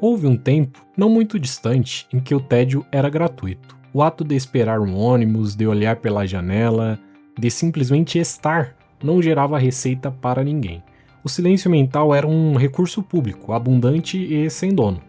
Houve um tempo, não muito distante, em que o tédio era gratuito. O ato de esperar um ônibus, de olhar pela janela, de simplesmente estar, não gerava receita para ninguém. O silêncio mental era um recurso público, abundante e sem dono.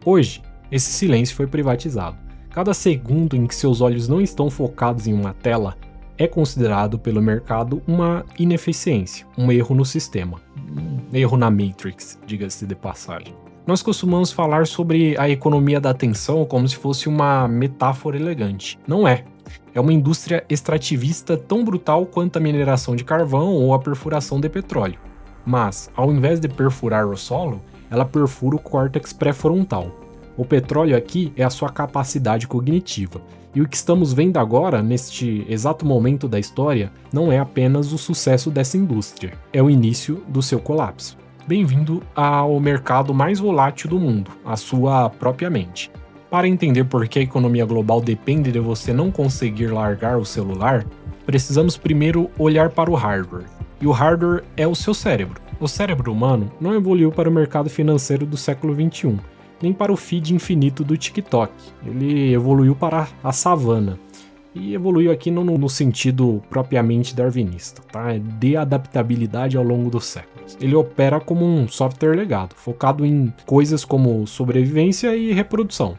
Hoje, esse silêncio foi privatizado. Cada segundo em que seus olhos não estão focados em uma tela é considerado pelo mercado uma ineficiência, um erro no sistema, um erro na Matrix, diga-se de passagem. Nós costumamos falar sobre a economia da atenção como se fosse uma metáfora elegante. Não é. É uma indústria extrativista tão brutal quanto a mineração de carvão ou a perfuração de petróleo. Mas, ao invés de perfurar o solo, ela perfura o córtex pré-frontal. O petróleo aqui é a sua capacidade cognitiva. E o que estamos vendo agora, neste exato momento da história, não é apenas o sucesso dessa indústria, é o início do seu colapso. Bem-vindo ao mercado mais volátil do mundo, a sua própria mente. Para entender por que a economia global depende de você não conseguir largar o celular, precisamos primeiro olhar para o hardware. E o hardware é o seu cérebro. O cérebro humano não evoluiu para o mercado financeiro do século XXI, nem para o feed infinito do TikTok. Ele evoluiu para a savana. E evoluiu aqui no sentido propriamente darwinista, tá? De adaptabilidade ao longo dos séculos. Ele opera como um software legado, focado em coisas como sobrevivência e reprodução.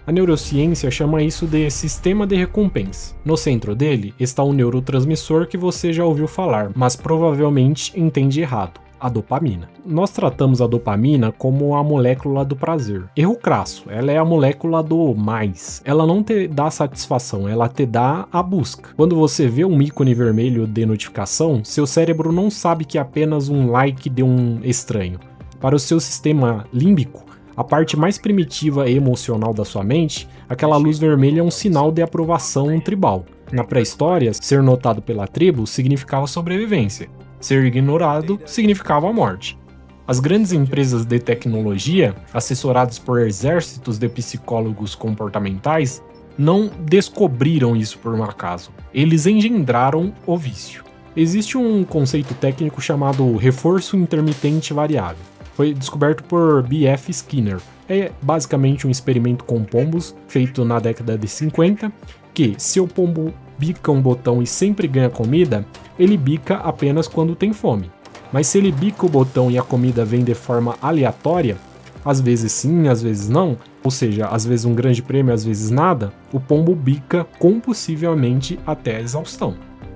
A neurociência chama isso de sistema de recompensa. No centro dele está um neurotransmissor que você já ouviu falar, mas provavelmente entende errado. A dopamina. Nós tratamos a dopamina como a molécula do prazer. Erro crasso, ela é a molécula do mais. Ela não te dá satisfação, ela te dá a busca. Quando você vê um ícone vermelho de notificação, seu cérebro não sabe que é apenas um like de um estranho. Para o seu sistema límbico, a parte mais primitiva e emocional da sua mente, aquela luz vermelha é um sinal de aprovação tribal. Na pré-história, ser notado pela tribo significava sobrevivência. Ser ignorado significava a morte. As grandes empresas de tecnologia, assessoradas por exércitos de psicólogos comportamentais, não descobriram isso por um acaso. Eles engendraram o vício. Existe um conceito técnico chamado reforço intermitente variável. Foi descoberto por B.F. Skinner. É basicamente um experimento com pombos, feito na década de 50, que se o pombo bica um botão e sempre ganha comida, ele bica apenas quando tem fome. Mas se ele bica o botão e a comida vem de forma aleatória, às vezes sim, às vezes não, ou seja, às vezes um grande prêmio, às vezes nada, o pombo bica compulsivamente até a exaustão.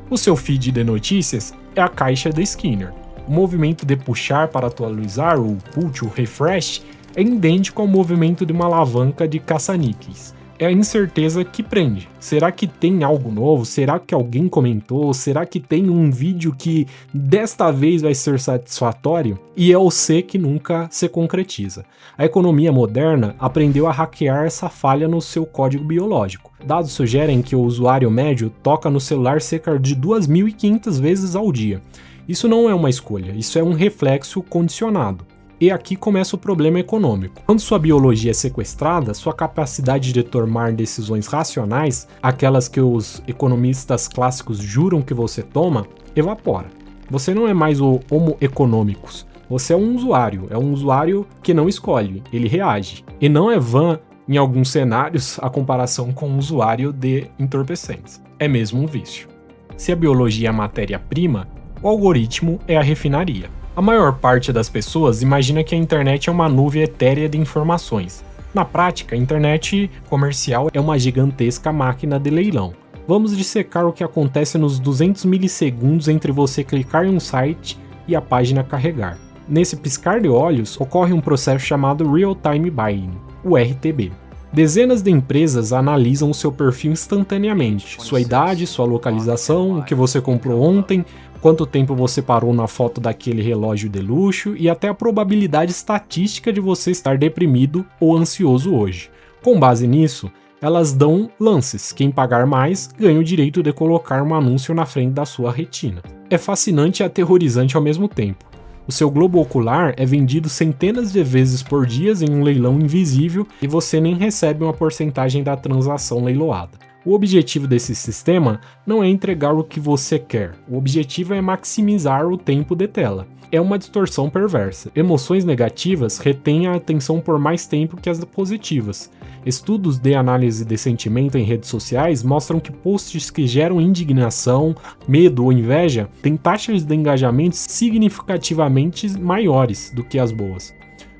O seu feed de notícias é a caixa de Skinner. O movimento de puxar para atualizar, o put, o refresh, é idêntico ao movimento de uma alavanca de caça-níqueis. É a incerteza que prende. Será que tem algo novo? Será que alguém comentou? Será que tem um vídeo que desta vez vai ser satisfatório? E é o C que nunca se concretiza. A economia moderna aprendeu a hackear essa falha no seu código biológico. Dados sugerem que o usuário médio toca no celular cerca de 2.500 vezes ao dia. Isso não é uma escolha, isso é um reflexo condicionado. E aqui começa o problema econômico. Quando sua biologia é sequestrada, sua capacidade de tomar decisões racionais, aquelas que os economistas clássicos juram que você toma, evapora. Você não é mais o Homo economicus. Você é um usuário que não escolhe, ele reage. E não é vã, em alguns cenários, a comparação com um usuário de entorpecentes. É mesmo um vício. Se a biologia é a matéria-prima, o algoritmo é a refinaria. A maior parte das pessoas imagina que a internet é uma nuvem etérea de informações. Na prática, a internet comercial é uma gigantesca máquina de leilão. Vamos dissecar o que acontece nos 200 milissegundos entre você clicar em um site e a página carregar. Nesse piscar de olhos, ocorre um processo chamado Real Time Buying, o RTB. Dezenas de empresas analisam o seu perfil instantaneamente, sua idade, sua localização, o que você comprou ontem, quanto tempo você parou na foto daquele relógio de luxo e até a probabilidade estatística de você estar deprimido ou ansioso hoje. Com base nisso, elas dão lances. Quem pagar mais ganha o direito de colocar um anúncio na frente da sua retina. É fascinante e aterrorizante ao mesmo tempo. O seu globo ocular é vendido centenas de vezes por dia em um leilão invisível e você nem recebe uma porcentagem da transação leiloada. O objetivo desse sistema não é entregar o que você quer, o objetivo é maximizar o tempo de tela. É uma distorção perversa. Emoções negativas retêm a atenção por mais tempo que as positivas. Estudos de análise de sentimento em redes sociais mostram que posts que geram indignação, medo ou inveja têm taxas de engajamento significativamente maiores do que as boas.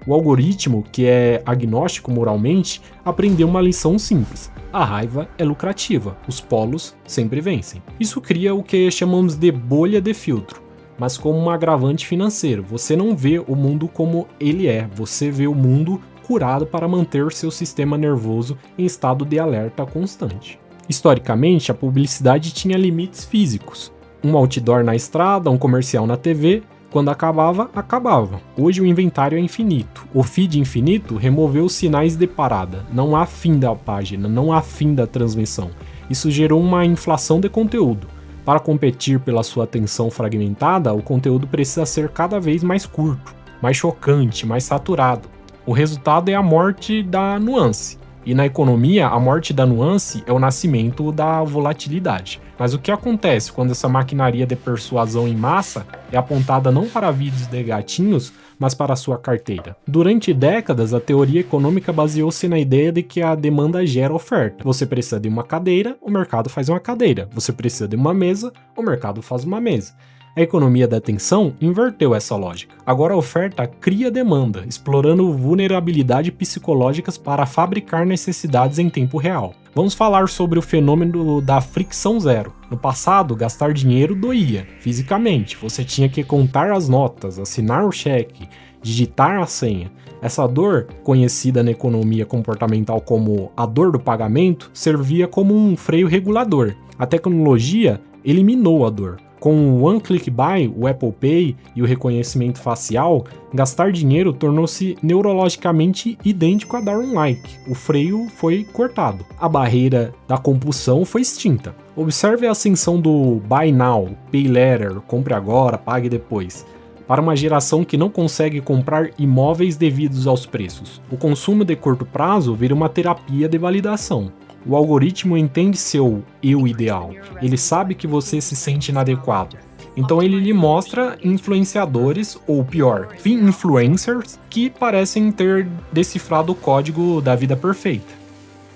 O algoritmo, que é agnóstico moralmente, aprendeu uma lição simples. A raiva é lucrativa, os polos sempre vencem. Isso cria o que chamamos de bolha de filtro, mas como um agravante financeiro. Você não vê o mundo como ele é, você vê o mundo curado para manter seu sistema nervoso em estado de alerta constante. Historicamente, a publicidade tinha limites físicos. Um outdoor na estrada, um comercial na TV, quando acabava, acabava. Hoje o inventário é infinito. O feed infinito removeu os sinais de parada. Não há fim da página, não há fim da transmissão. Isso gerou uma inflação de conteúdo. Para competir pela sua atenção fragmentada, o conteúdo precisa ser cada vez mais curto, mais chocante, mais saturado. O resultado é a morte da nuance. E na economia, a morte da nuance é o nascimento da volatilidade. Mas o que acontece quando essa maquinaria de persuasão em massa é apontada não para vídeos de gatinhos, mas para a sua carteira? Durante décadas, a teoria econômica baseou-se na ideia de que a demanda gera oferta. Você precisa de uma cadeira, o mercado faz uma cadeira. Você precisa de uma mesa, o mercado faz uma mesa. A economia da atenção inverteu essa lógica. Agora a oferta cria demanda, explorando vulnerabilidades psicológicas para fabricar necessidades em tempo real. Vamos falar sobre o fenômeno da fricção zero. No passado, gastar dinheiro doía, fisicamente. Você tinha que contar as notas, assinar o cheque, digitar a senha. Essa dor, conhecida na economia comportamental como a dor do pagamento, servia como um freio regulador. A tecnologia eliminou a dor. Com o One Click Buy, o Apple Pay e o reconhecimento facial, gastar dinheiro tornou-se neurologicamente idêntico a dar um like. O freio foi cortado. A barreira da compulsão foi extinta. Observe a ascensão do Buy Now, Pay Later, compre agora, pague depois, para uma geração que não consegue comprar imóveis devidos aos preços. O consumo de curto prazo vira uma terapia de validação. O algoritmo entende seu eu ideal, ele sabe que você se sente inadequado. Então ele lhe mostra influenciadores, ou pior, influencers, que parecem ter decifrado o código da vida perfeita.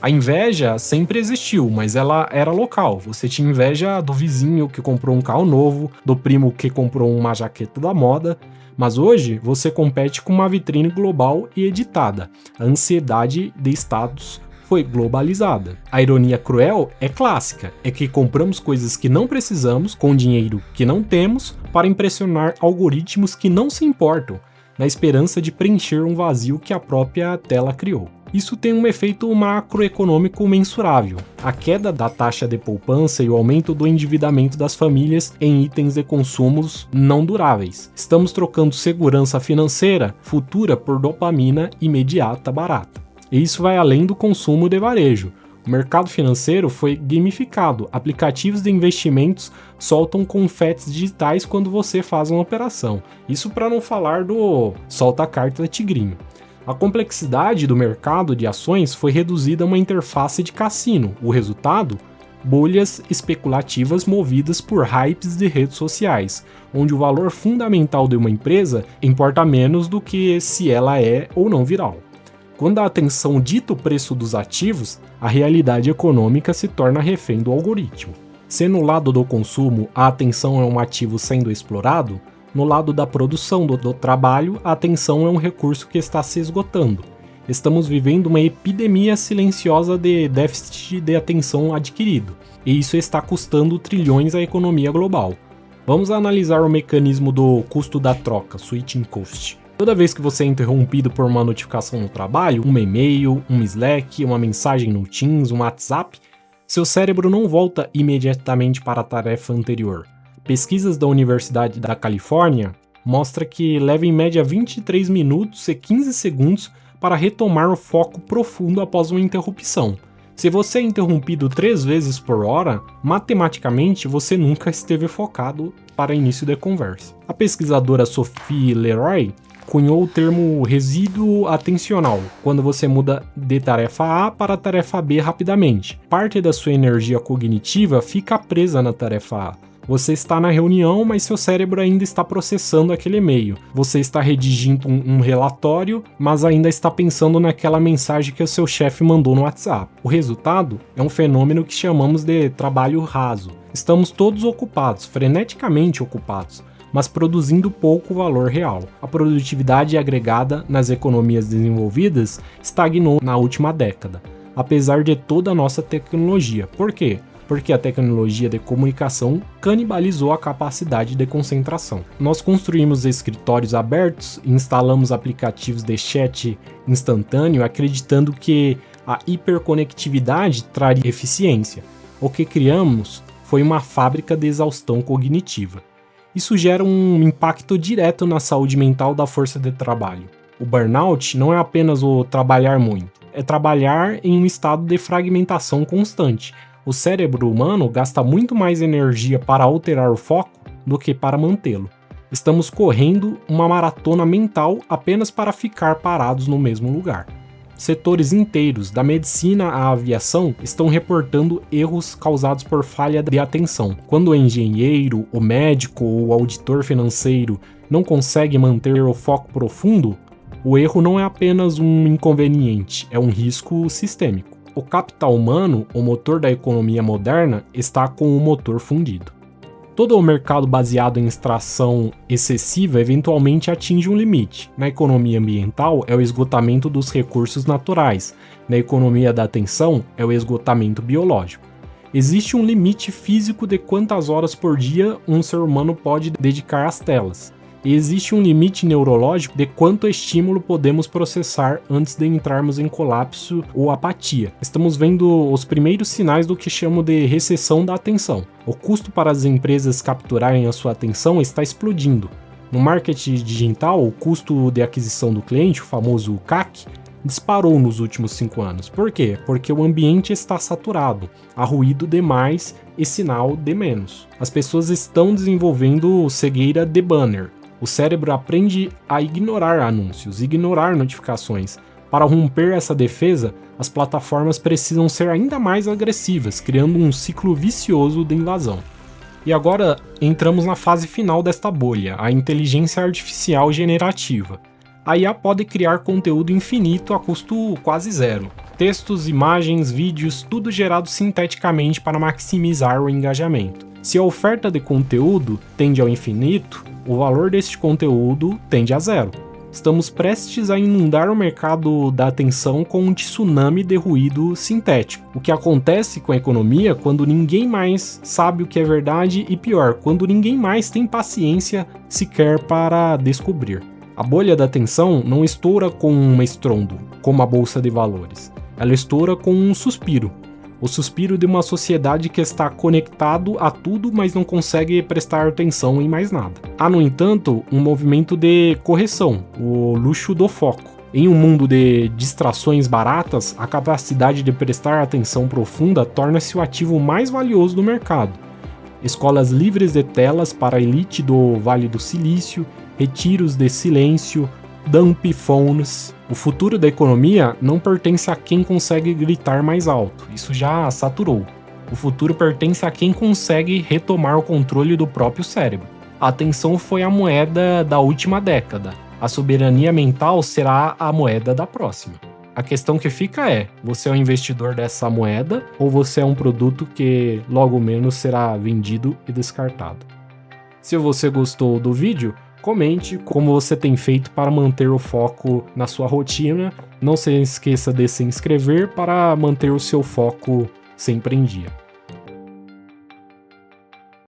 A inveja sempre existiu, mas ela era local. Você tinha inveja do vizinho que comprou um carro novo, do primo que comprou uma jaqueta da moda, mas hoje você compete com uma vitrine global e editada. A ansiedade de status foi globalizada. A ironia cruel é clássica, é que compramos coisas que não precisamos, com dinheiro que não temos, para impressionar algoritmos que não se importam, na esperança de preencher um vazio que a própria tela criou. Isso tem um efeito macroeconômico mensurável. A queda da taxa de poupança e o aumento do endividamento das famílias em itens de consumos não duráveis. Estamos trocando segurança financeira futura por dopamina imediata barata. E isso vai além do consumo de varejo. O mercado financeiro foi gamificado. Aplicativos de investimentos soltam confetes digitais quando você faz uma operação. Isso para não falar do solta a carta tigrinho. A complexidade do mercado de ações foi reduzida a uma interface de cassino. O resultado? Bolhas especulativas movidas por hypes de redes sociais, onde o valor fundamental de uma empresa importa menos do que se ela é ou não viral. Quando a atenção dita o preço dos ativos, a realidade econômica se torna refém do algoritmo. Se no lado do consumo a atenção é um ativo sendo explorado, no lado da produção do trabalho a atenção é um recurso que está se esgotando. Estamos vivendo uma epidemia silenciosa de déficit de atenção adquirido, e isso está custando trilhões à economia global. Vamos analisar o mecanismo do custo da troca, switching cost. Toda vez que você é interrompido por uma notificação no trabalho, um e-mail, um Slack, uma mensagem no Teams, um WhatsApp, seu cérebro não volta imediatamente para a tarefa anterior. Pesquisas da Universidade da Califórnia mostram que leva em média 23 minutos e 15 segundos para retomar o foco profundo após uma interrupção. Se você é interrompido 3 vezes por hora, matematicamente você nunca esteve focado para início da conversa. A pesquisadora Sophie Leroy cunhou o termo resíduo atencional, quando você muda de tarefa A para a tarefa B rapidamente. Parte da sua energia cognitiva fica presa na tarefa A. Você está na reunião, mas seu cérebro ainda está processando aquele e-mail. Você está redigindo um relatório, mas ainda está pensando naquela mensagem que o seu chefe mandou no WhatsApp. O resultado é um fenômeno que chamamos de trabalho raso. Estamos todos ocupados, freneticamente ocupados, mas produzindo pouco valor real. A produtividade agregada nas economias desenvolvidas estagnou na última década, apesar de toda a nossa tecnologia. Por quê? Porque a tecnologia de comunicação canibalizou a capacidade de concentração. Nós construímos escritórios abertos e instalamos aplicativos de chat instantâneo acreditando que a hiperconectividade traria eficiência. O que criamos foi uma fábrica de exaustão cognitiva. Isso gera um impacto direto na saúde mental da força de trabalho. O burnout não é apenas o trabalhar muito, é trabalhar em um estado de fragmentação constante. O cérebro humano gasta muito mais energia para alterar o foco do que para mantê-lo. Estamos correndo uma maratona mental apenas para ficar parados no mesmo lugar. Setores inteiros, da medicina à aviação, estão reportando erros causados por falha de atenção. Quando o engenheiro, o médico ou o auditor financeiro não consegue manter o foco profundo, o erro não é apenas um inconveniente, é um risco sistêmico. O capital humano, o motor da economia moderna, está com o motor fundido. Todo o mercado baseado em extração excessiva eventualmente atinge um limite. Na economia ambiental é o esgotamento dos recursos naturais. Na economia da atenção é o esgotamento biológico. Existe um limite físico de quantas horas por dia um ser humano pode dedicar às telas. E existe um limite neurológico de quanto estímulo podemos processar antes de entrarmos em colapso ou apatia. Estamos vendo os primeiros sinais do que chamo de recessão da atenção. O custo para as empresas capturarem a sua atenção está explodindo. No marketing digital, o custo de aquisição do cliente, o famoso CAC, disparou nos últimos 5 anos. Por quê? Porque o ambiente está saturado, há ruído demais e sinal de menos. As pessoas estão desenvolvendo cegueira de banner. O cérebro aprende a ignorar anúncios, ignorar notificações. Para romper essa defesa, as plataformas precisam ser ainda mais agressivas, criando um ciclo vicioso de invasão. E agora entramos na fase final desta bolha, a inteligência artificial generativa. A IA pode criar conteúdo infinito a custo quase zero. Textos, imagens, vídeos, tudo gerado sinteticamente para maximizar o engajamento. Se a oferta de conteúdo tende ao infinito, o valor deste conteúdo tende a zero. Estamos prestes a inundar o mercado da atenção com um tsunami de ruído sintético. O que acontece com a economia quando ninguém mais sabe o que é verdade e pior, quando ninguém mais tem paciência sequer para descobrir. A bolha da atenção não estoura com um estrondo, como a bolsa de valores. Ela estoura com um suspiro. O suspiro de uma sociedade que está conectado a tudo, mas não consegue prestar atenção em mais nada. Há, no entanto, um movimento de correção, o luxo do foco. Em um mundo de distrações baratas, a capacidade de prestar atenção profunda torna-se o ativo mais valioso do mercado. Escolas livres de telas para a elite do Vale do Silício, retiros de silêncio, dump phones. O futuro da economia não pertence a quem consegue gritar mais alto, isso já saturou. O futuro pertence a quem consegue retomar o controle do próprio cérebro. A atenção foi a moeda da última década, a soberania mental será a moeda da próxima. A questão que fica é, você é um investidor dessa moeda ou você é um produto que logo menos será vendido e descartado? Se você gostou do vídeo, comente como você tem feito para manter o foco na sua rotina. Não se esqueça de se inscrever para manter o seu foco sempre em dia.